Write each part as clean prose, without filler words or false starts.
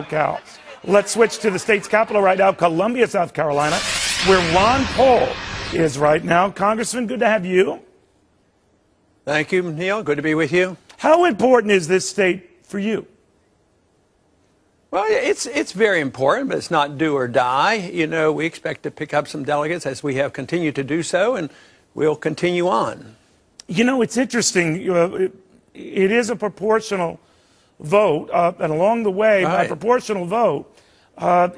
Cal. Let's switch to the state's capital right now, Columbia, South Carolina, where Ron Paul is right now. Congressman, good to have you. Thank you, Neil. Good to be with you. How important is this state for you? Well, it's very important, but it's not do or die. You know, we expect to pick up some delegates as we have continued to do so, and we'll continue on. You know, it's interesting. It is a proportional vote, and along the way, by a proportional vote,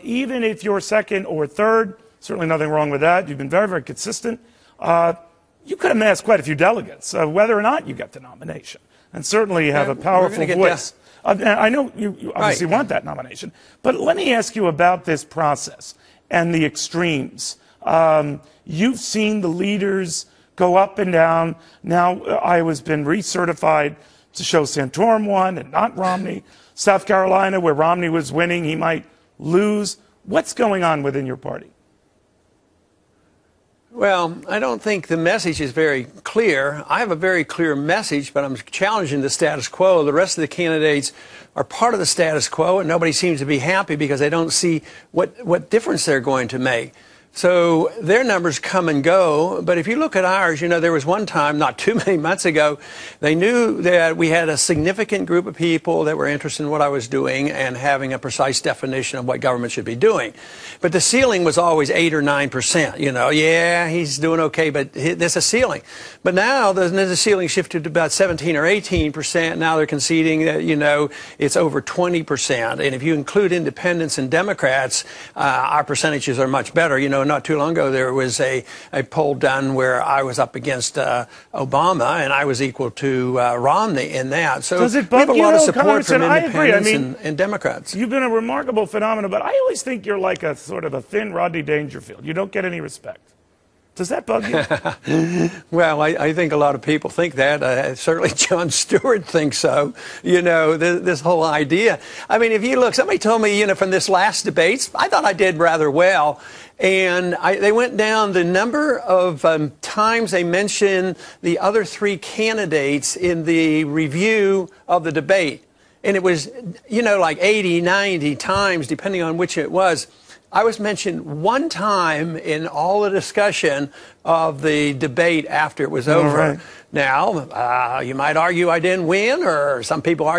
even if you're second or third, certainly nothing wrong with that. You've been very, very consistent. You could amass quite a few delegates, whether or not you get the nomination, and certainly have a powerful voice. I know you obviously want that nomination, but let me ask you about this process and the extremes. You've seen the leaders go up and down. Now Iowa's been recertified to show Santorum won and not Romney. South Carolina, where Romney was winning, he might lose. What's going on within your party? Well, I don't think the message is very clear. I have a very clear message, but I'm challenging the status quo. The rest of the candidates are part of the status quo, and nobody seems to be happy because they don't see what difference they're going to make. So their numbers come and go, but if you look at ours, you know, there was one time, not too many months ago, they knew that we had a significant group of people that were interested in what I was doing and having a precise definition of what government should be doing. But the ceiling was always 8 or 9%. You know, yeah, he's doing okay, but there's a ceiling. But now the ceiling shifted to about 17 or 18%. Now they're conceding that, you know, it's over 20%. And if you include independents and Democrats, our percentages are much better. You know, not too long ago, there was a poll done where I was up against Obama, and I was equal to Romney in that. So does it we have a lot of you, support from independents I mean, and Democrats. You've been a remarkable phenomenon, but I always think you're like a sort of a thin Rodney Dangerfield. You don't get any respect. Does that bug you? Well, I think a lot of people think that. Certainly Jon Stewart thinks so. You know, this whole idea. I mean, if you look, somebody told me, you know, from this last debate, I thought I did rather well. And they went down the number of times they mentioned the other three candidates in the review of the debate. And it was, you know, like 80, 90 times, depending on which it was. I was mentioned one time in all the discussion of the debate after it was over. Now, you might argue I didn't win, or some people argue